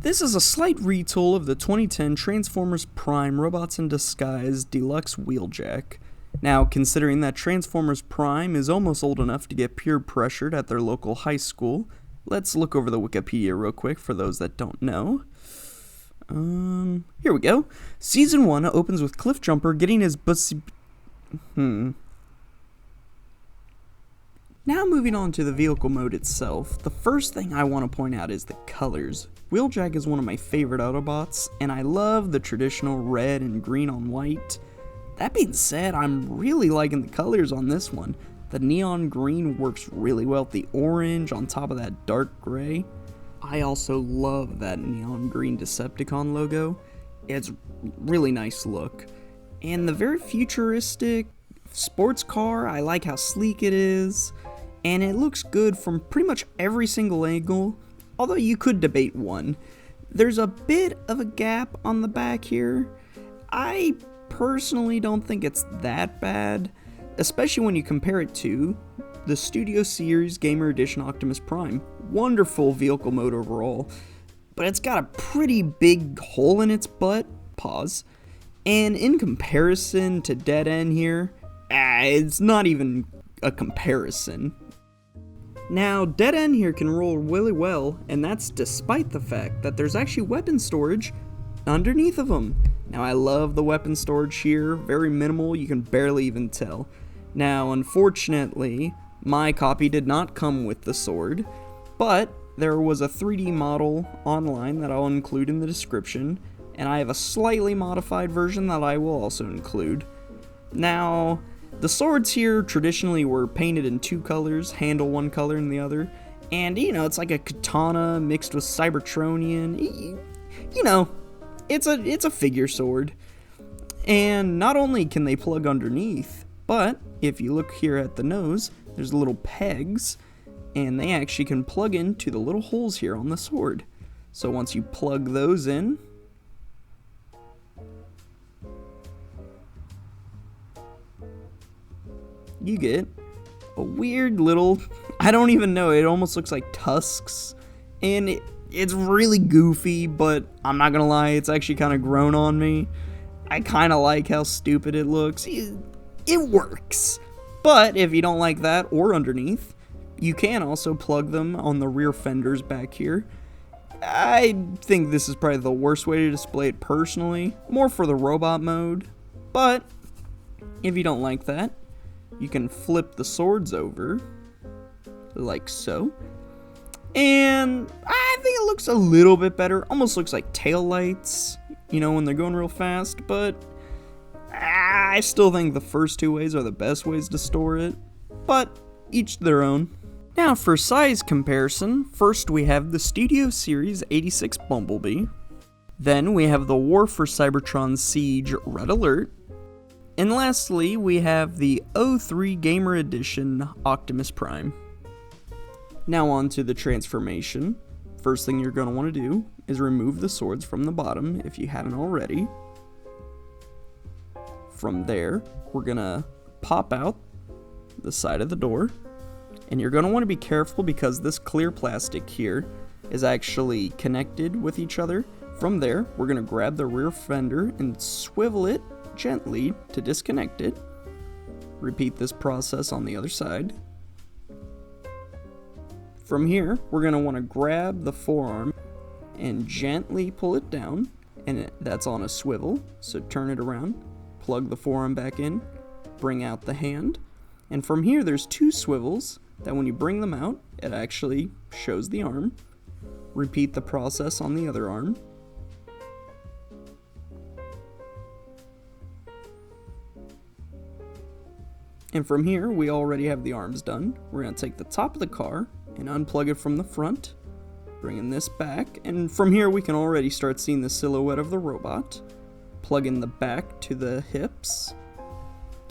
This is a slight retool of the 2010 Transformers Prime Robots in Disguise Deluxe Wheeljack. Now, considering that Transformers Prime is almost old enough to get peer pressured at their local high school, let's look over the Wikipedia real quick for those that don't know. Here we go. Season 1 opens with Cliffjumper getting his Now moving on to the vehicle mode itself, the first thing I want to point out is the colors. Wheeljack is one of my favorite Autobots, and I love the traditional red and green on white. That being said, I'm really liking the colors on this one. The neon green works really well with the orange on top of that dark gray. I also love that neon green Decepticon logo. It's really nice look. And the very futuristic sports car, I like how sleek it is. And it looks good from pretty much every single angle, although you could debate one. There's a bit of a gap on the back here. I personally don't think it's that bad, especially when you compare it to the Studio Series Gamer Edition Optimus Prime. Wonderful vehicle mode overall, but it's got a pretty big hole in its butt. Pause. And in comparison to Dead End here, it's not even a comparison. Now, Dead End here can roll really well, and that's despite the fact that there's actually weapon storage underneath of them. Now, I love the weapon storage here, very minimal, you can barely even tell. Now, unfortunately, my copy did not come with the sword, but there was a 3D model online that I'll include in the description, and I have a slightly modified version that I will also include. Now, the swords here traditionally were painted in two colors, handle one color and the other, and it's like a katana mixed with Cybertronian. It's a figure sword. And not only can they plug underneath, but if you look here at the nose, there's little pegs, and they actually can plug into the little holes here on the sword. So once you plug those in, you get a weird little, I don't even know, it almost looks like tusks, and it's really goofy, but I'm not gonna lie, it's actually kind of grown on me. I kind of like how stupid it looks. It works. But if you don't like that or underneath, you can also plug them on the rear fenders back here. I think this is probably the worst way to display it personally, more for the robot mode, but if you don't like that, you can flip the swords over, like so, and I think it looks a little bit better. Almost looks like tail lights, when they're going real fast, but I still think the first two ways are the best ways to store it, but each their own. Now for size comparison, first we have the Studio Series 86 Bumblebee, then we have the War for Cybertron Siege Red Alert, and lastly, we have the 03 Gamer Edition Optimus Prime. Now on to the transformation. First thing you're going to want to do is remove the swords from the bottom if you haven't already. From there, we're going to pop out the side of the door. And you're going to want to be careful because this clear plastic here is actually connected with each other. From there, we're going to grab the rear fender and swivel it gently to disconnect it. Repeat this process on the other side. From here, we're going to want to grab the forearm and gently pull it down, and that's on a swivel, so turn it around, plug the forearm back in, bring out the hand, and from here there's two swivels that when you bring them out, it actually shows the arm. Repeat the process on the other arm. And from here, we already have the arms done. We're going to take the top of the car and unplug it from the front, bringing this back, and from here we can already start seeing the silhouette of the robot. Plug in the back to the hips,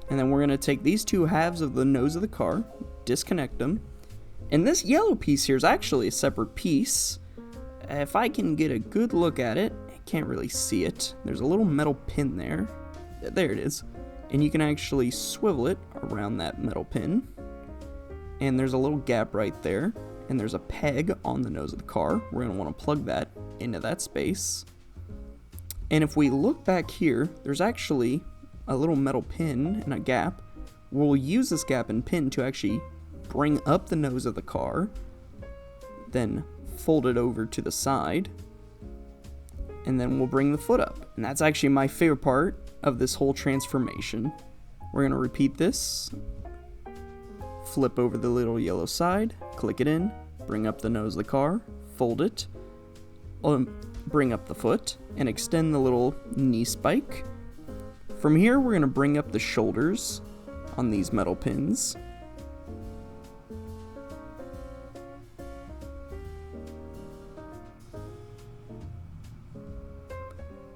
and then we're going to take these two halves of the nose of the car, disconnect them, and this yellow piece here is actually a separate piece. If I can get a good look at it, I can't really see it. There's a little metal pin there. There it is. And you can actually swivel it around that metal pin. And there's a little gap right there. And there's a peg on the nose of the car. We're going to want to plug that into that space. And if we look back here, there's actually a little metal pin and a gap. We'll use this gap and pin to actually bring up the nose of the car, then fold it over to the side, and then we'll bring the foot up. And that's actually my favorite part of this whole transformation. We're going to repeat this. Flip over the little yellow side, click it in, bring up the nose of the car, fold it, bring up the foot, and extend the little knee spike. From here, we're going to bring up the shoulders on these metal pins.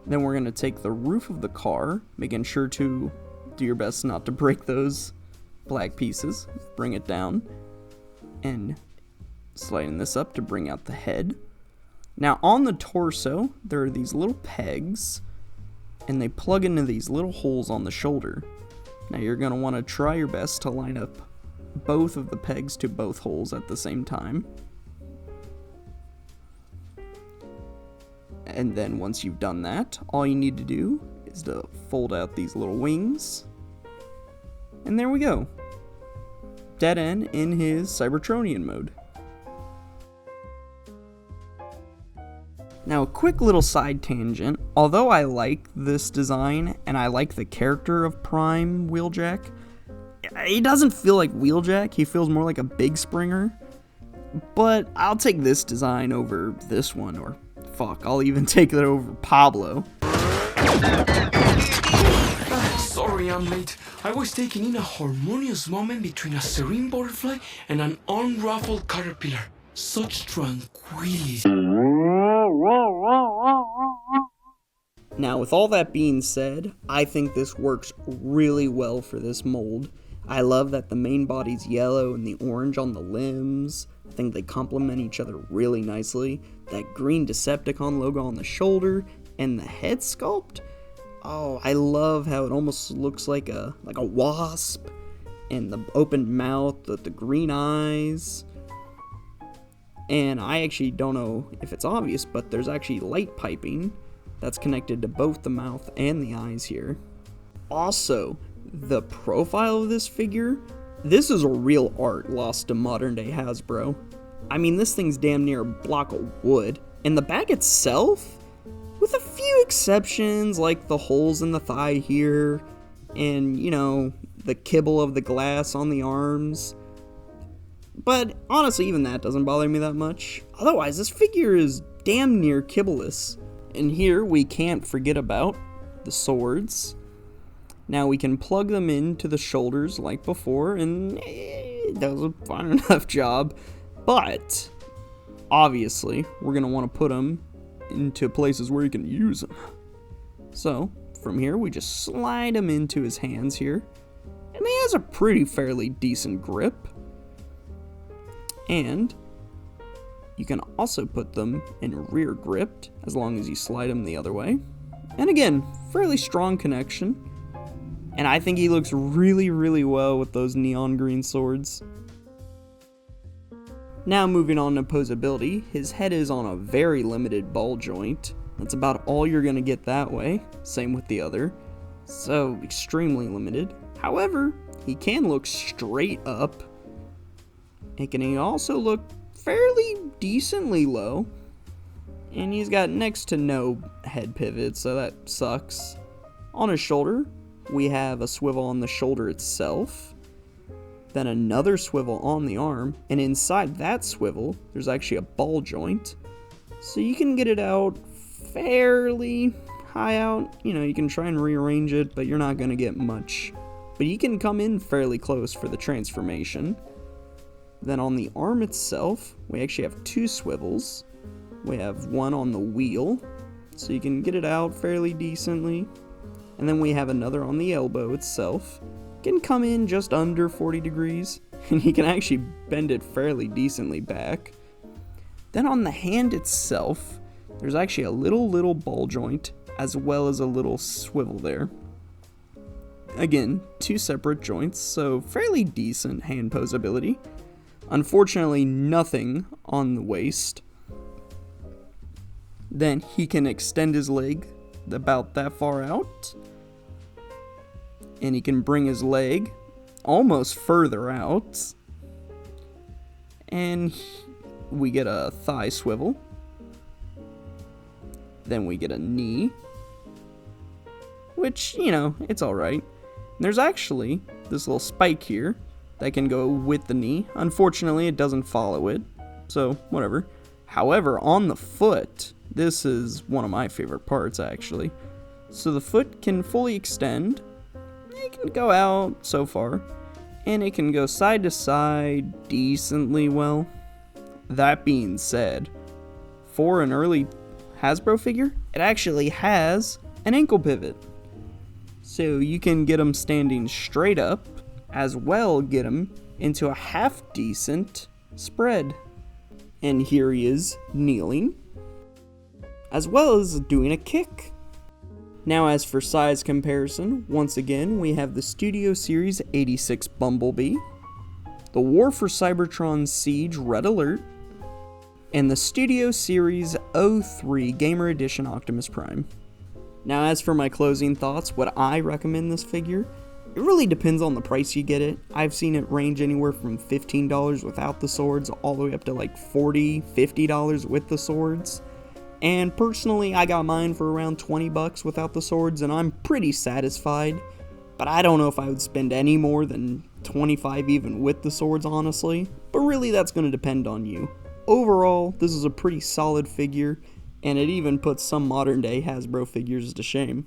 Then we're going to take the roof of the car, making sure to do your best not to break those black pieces. Bring it down and sliding this up to bring out the head. Now on the torso, there are these little pegs, and they plug into these little holes on the shoulder. Now you're going to want to try your best to line up both of the pegs to both holes at the same time. And then once you've done that, all you need to do is to fold out these little wings. And there we go. Dead End in his Cybertronian mode. Now a quick little side tangent. Although I like this design and I like the character of Prime Wheeljack, he doesn't feel like Wheeljack, he feels more like a Big Springer. But I'll take this design over this one, or fuck, I'll even take it over Pablo. Sorry I'm late. I was taking in a harmonious moment between a serene butterfly and an unruffled caterpillar. Such tranquility. Now with all that being said, I think this works really well for this mold. I love that the main body's yellow and the orange on the limbs. I think they complement each other really nicely. That green Decepticon logo on the shoulder and the head sculpt. Oh, I love how it almost looks like a wasp, and the open mouth with the green eyes. And I actually don't know if it's obvious, but there's actually light piping that's connected to both the mouth and the eyes here. Also, the profile of this figure, this is a real art lost to modern day Hasbro. I mean, this thing's damn near a block of wood, and the back itself, with a few exceptions like the holes in the thigh here, and, you know, the kibble of the glass on the arms. But honestly, even that doesn't bother me that much. Otherwise, this figure is damn near kibbleless. And here we can't forget about the swords. Now we can plug them into the shoulders like before, and it does a fine enough job. But obviously, we're going to want to put them into places where you can use them. So from here, we just slide them into his hands here, and he has a pretty fairly decent grip. And you can also put them in rear gripped as long as you slide them the other way. And again, fairly strong connection. And I think he looks really, really well with those neon green swords. Now moving on to posability, his head is on a very limited ball joint. That's about all you're going to get that way. Same with the other. So extremely limited. However, he can look straight up. And can he also look fairly decently low. And he's got next to no head pivot, so that sucks. On his shoulder, we have a swivel on the shoulder itself. Then another swivel on the arm, and inside that swivel, there's actually a ball joint. So you can get it out fairly high out. You know, you can try and rearrange it, but you're not going to get much. But you can come in fairly close for the transformation. Then on the arm itself, we actually have two swivels. We have one on the wheel, so you can get it out fairly decently. And then we have another on the elbow itself. Can come in just under 40 degrees, and you can actually bend it fairly decently back. Then on the hand itself, there's actually a little ball joint, as well as a little swivel there. Again, two separate joints, so fairly decent hand posability. Unfortunately, nothing on the waist. Then he can extend his leg about that far out. And he can bring his leg almost further out. And we get a thigh swivel. Then we get a knee. Which, you know, it's alright. There's actually this little spike here that can go with the knee. Unfortunately, it doesn't follow it. So, whatever. However, on the foot, this is one of my favorite parts, actually. So the foot can fully extend. It can go out so far. And it can go side to side decently well. That being said, for an early Hasbro figure, it actually has an ankle pivot. So you can get him standing straight up, as well get him into a half decent spread. And here he is kneeling, as well as doing a kick. Now as for size comparison, once again we have the Studio Series 86 Bumblebee, the War for Cybertron Siege Red Alert, and the Studio Series 03 Gamer Edition Optimus Prime. Now as for my closing thoughts, would I recommend this figure? It really depends on the price you get it. I've seen it range anywhere from $15 without the swords all the way up to like $40, $50 with the swords. And personally, I got mine for around $20 without the swords, and I'm pretty satisfied. But I don't know if I would spend any more than $25 even with the swords, honestly. But really, that's going to depend on you. Overall, this is a pretty solid figure, and it even puts some modern day Hasbro figures to shame.